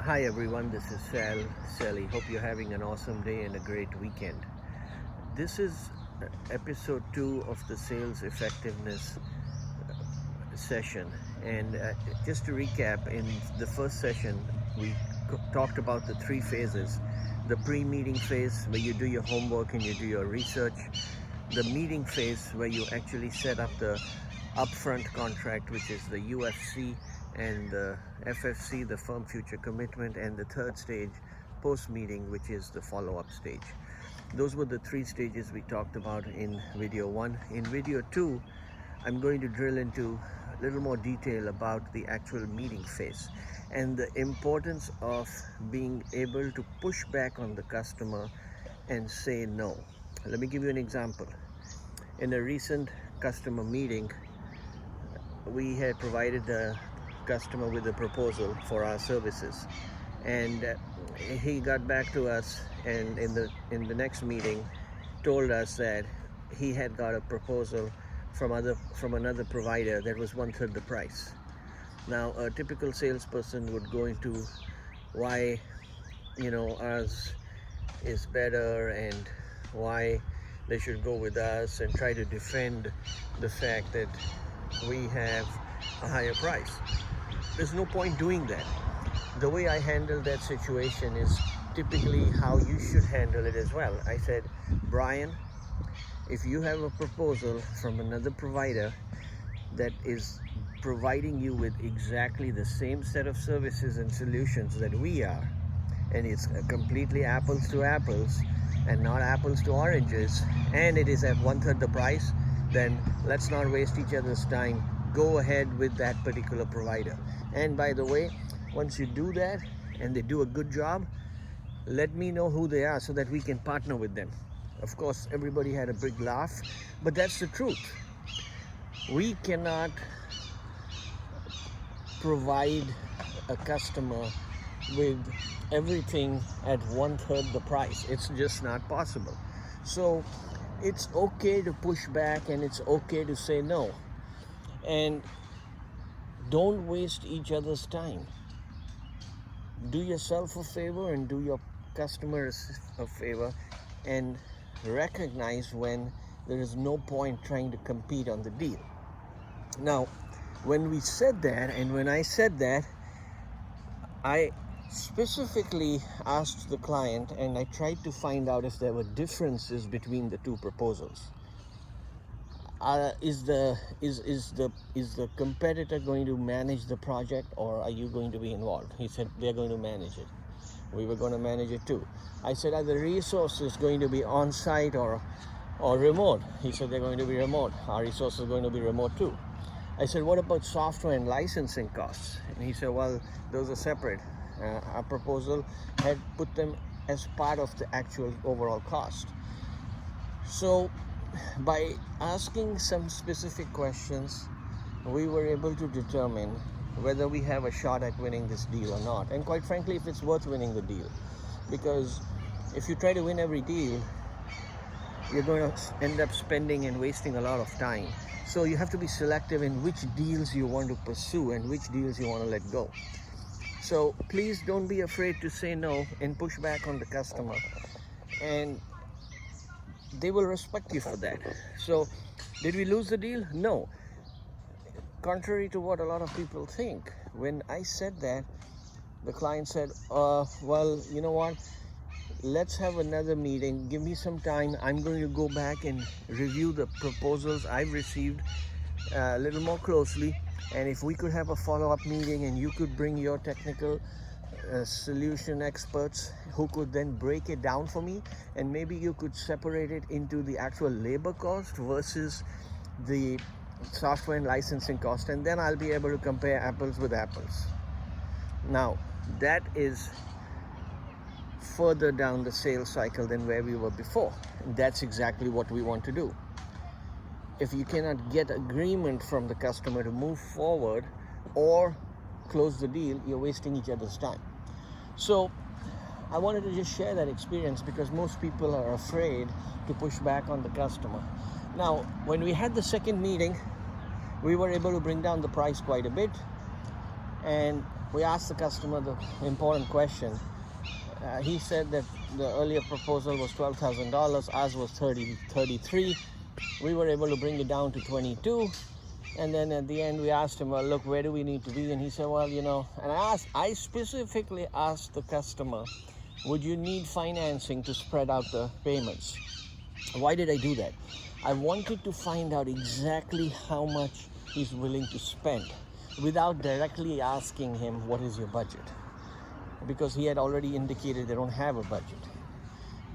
Hi everyone, this is Celly. Hope you're having an awesome day and a great weekend. This is episode 2 of the sales effectiveness session. And just to recap, in the first session, we talked about the 3 phases. The pre-meeting phase, where you do your homework and you do your research. The meeting phase, where you actually set up the upfront contract, which is the UFC, and the FFC, the firm future commitment, and the third stage, post-meeting, which is the follow-up stage. Those were the 3 stages we talked about in video 1. In video 2, I'm going to drill into a little more detail about the actual meeting phase and the importance of being able to push back on the customer and say no. Let me give you an example. In a recent customer meeting, we had provided the customer with a proposal for our services, and he got back to us, and in the next meeting told us that he had got a proposal from another provider that was 1/3 the price. Now a typical salesperson would go into why ours is better and why they should go with us, and try to defend the fact that we have a higher price. There's no point doing that. The way I handle that situation is typically how you should handle it as well. I said, Brian, if you have a proposal from another provider that is providing you with exactly the same set of services and solutions that we are, and it's completely apples to apples and not apples to oranges, and it is at 1/3 the price, then let's not waste each other's time. Go ahead with that particular provider. And by the way, once you do that and they do a good job, let me know who they are so that we can partner with them. Of course, everybody had a big laugh, but that's the truth. We cannot provide a customer with everything at 1/3 the price. It's just not possible. So it's okay to push back, and it's okay to say no. And don't waste each other's time. Do yourself a favor and do your customers a favor, and recognize when there is no point trying to compete on the deal. Now, when we said that, and when I said that, I specifically asked the client, and I tried to find out if there were differences between the 2 proposals. Is the competitor going to manage the project, or are you going to be involved? He said they're going to manage it. We were going to manage it too. I said, are the resources going to be on site or remote? He said they're going to be remote. Our resources are going to be remote too. I said, what about software and licensing costs? And he said, well, those are separate. Our proposal had put them as part of the actual overall cost. So by asking some specific questions, we were able to determine whether we have a shot at winning this deal or not, and quite frankly, if it's worth winning the deal. Because if you try to win every deal, you're going to end up spending and wasting a lot of time. So you have to be selective in which deals you want to pursue and which deals you want to let go. So please don't be afraid to say no and push back on the customer, and they will respect you for that. So did we lose the deal? No. Contrary to what a lot of people think, when I said that, the client said, well, you know what, let's have another meeting, give me some time, I'm going to go back and review the proposals I've received a little more closely, and if we could have a follow-up meeting and you could bring your technical solution experts who could then break it down for me, and maybe you could separate it into the actual labor cost versus the software and licensing cost, and then I'll be able to compare apples with apples. Now that is further down the sales cycle than where we were before. And that's exactly what we want to do. If you cannot get agreement from the customer to move forward or close the deal, you're wasting each other's time. So I wanted to just share that experience, because most people are afraid to push back on the customer. Now, when we had the second meeting, we were able to bring down the price quite a bit, and we asked the customer the important question. He said that the earlier proposal was $12,000, ours was 33. We were able to bring it down to 22. And then at the end we asked him, well, look, where do we need to be? And he said, well, and I specifically asked the customer, would you need financing to spread out the payments? Why did I do that? I wanted to find out exactly how much he's willing to spend without directly asking him, what is your budget? Because he had already indicated they don't have a budget.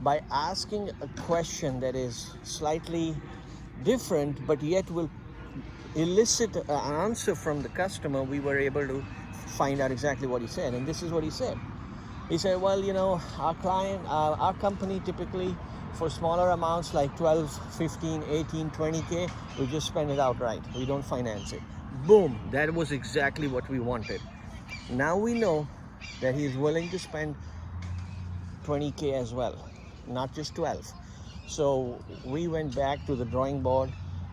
By asking a question that is slightly different, but yet will elicit an answer from the customer, we were able to find out exactly what he said. And this is what he said. He said, well, our company typically, for smaller amounts like 12, 15, 18, 20K, we just spend it outright. We don't finance it. Boom, that was exactly what we wanted. Now we know that he's willing to spend 20K as well, not just 12. So we went back to the drawing board,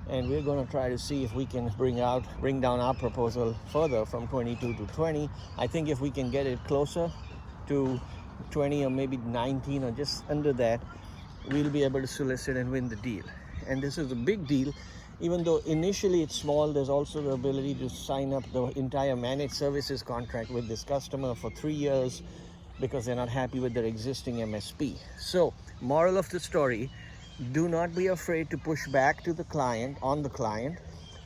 and we're going to try to see if we can bring down our proposal further from 22 to 20. I think if we can get it closer to 20 or maybe 19 or just under that, we'll be able to solicit and win the deal. And this is a big deal. Even though initially it's small, there's also the ability to sign up the entire managed services contract with this customer for 3 years because they're not happy with their existing MSP. So, moral of the story, do not be afraid to push back to the client, on the client.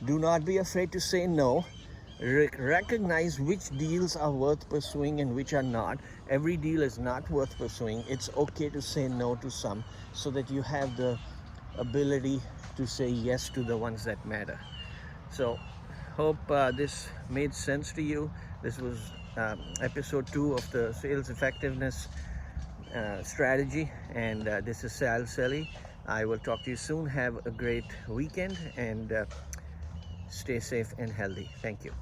Do not be afraid to say no. Recognize which deals are worth pursuing and which are not. Every deal is not worth pursuing. It's okay to say no to some so that you have the ability to say yes to the ones that matter. So hope this made sense to you. This was episode 2 of the sales effectiveness strategy, and this is Celly. I will talk to you soon. Have a great weekend and stay safe and healthy. Thank you.